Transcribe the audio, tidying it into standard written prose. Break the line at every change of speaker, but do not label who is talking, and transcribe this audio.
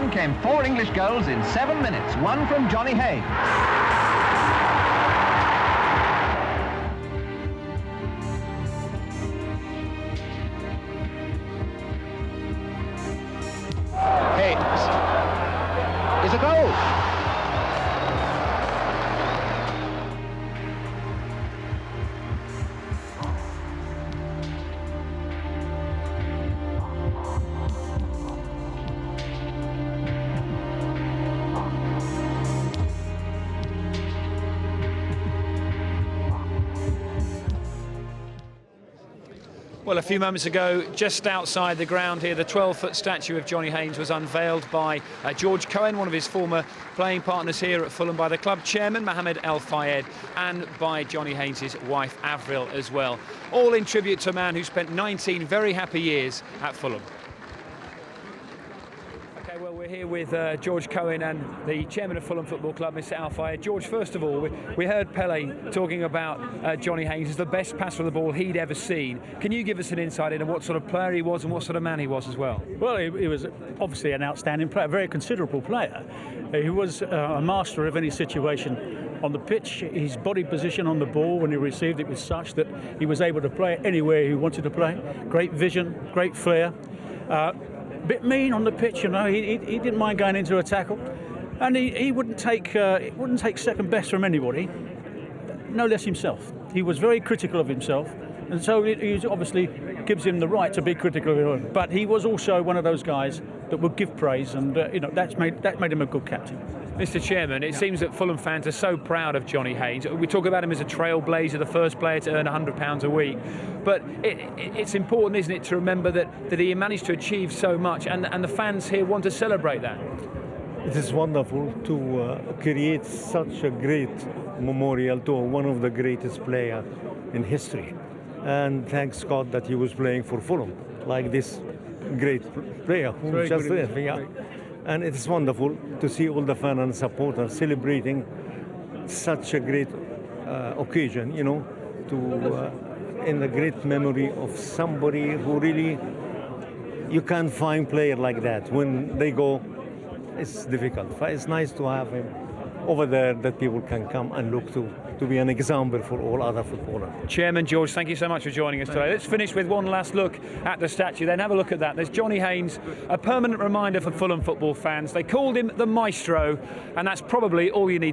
Then came 4 English goals in 7 minutes, one from Johnny Haynes.
Is a goal.
Well, a few moments ago, just outside the ground here, the 12-foot statue of Johnny Haynes was unveiled by George Cohen, one of his former playing partners here at Fulham, by the club chairman Mohamed Al Fayed, and by Johnny Haynes' wife Avril as well. All in tribute to a man who spent 19 very happy years at Fulham. Okay, well, we're here with George Cohen and the chairman of Fulham Football Club, Mr. Al Fayed. George, first of all, we heard Pele talking about Johnny Haynes as the best passer of the ball he'd ever seen. Can you give us an insight into what sort of player he was and what sort of man he was as well?
Well, he was obviously an outstanding player, a very considerable player. He was a master of any situation on the pitch. His body position on the ball when he received it was such that he was able to play it anywhere he wanted to play. Great vision, great flair. Bit mean on the pitch, you know. He didn't mind going into a tackle, and he wouldn't take second best from anybody, no less himself. He was very critical of himself, and so he obviously gives him the right to be critical of him. But he was also one of those guys that would give praise, and you know, that made him a good captain.
Mr. Chairman, it seems that Fulham fans are so proud of Johnny Haynes. We talk about him as a trailblazer, the first player to earn £100 a week. But it's important, isn't it, to remember that he managed to achieve so much, and the fans here want to celebrate that.
It is wonderful to create such a great memorial to one of the greatest players in history. And thanks God that he was playing for Fulham, like this great player who was just there. Yeah. And it's wonderful to see all the fans and supporters celebrating such a great occasion, you know, in the great memory of somebody who really, you can't find player like that. When they go, it's difficult. But it's nice to have him over there that people can come and look to be an example for all other footballers.
Chairman George, thank you so much for joining us today. Let's finish with one last look at the statue, then have a look at that. There's Johnny Haynes, a permanent reminder for Fulham football fans. They called him the Maestro, and that's probably all you need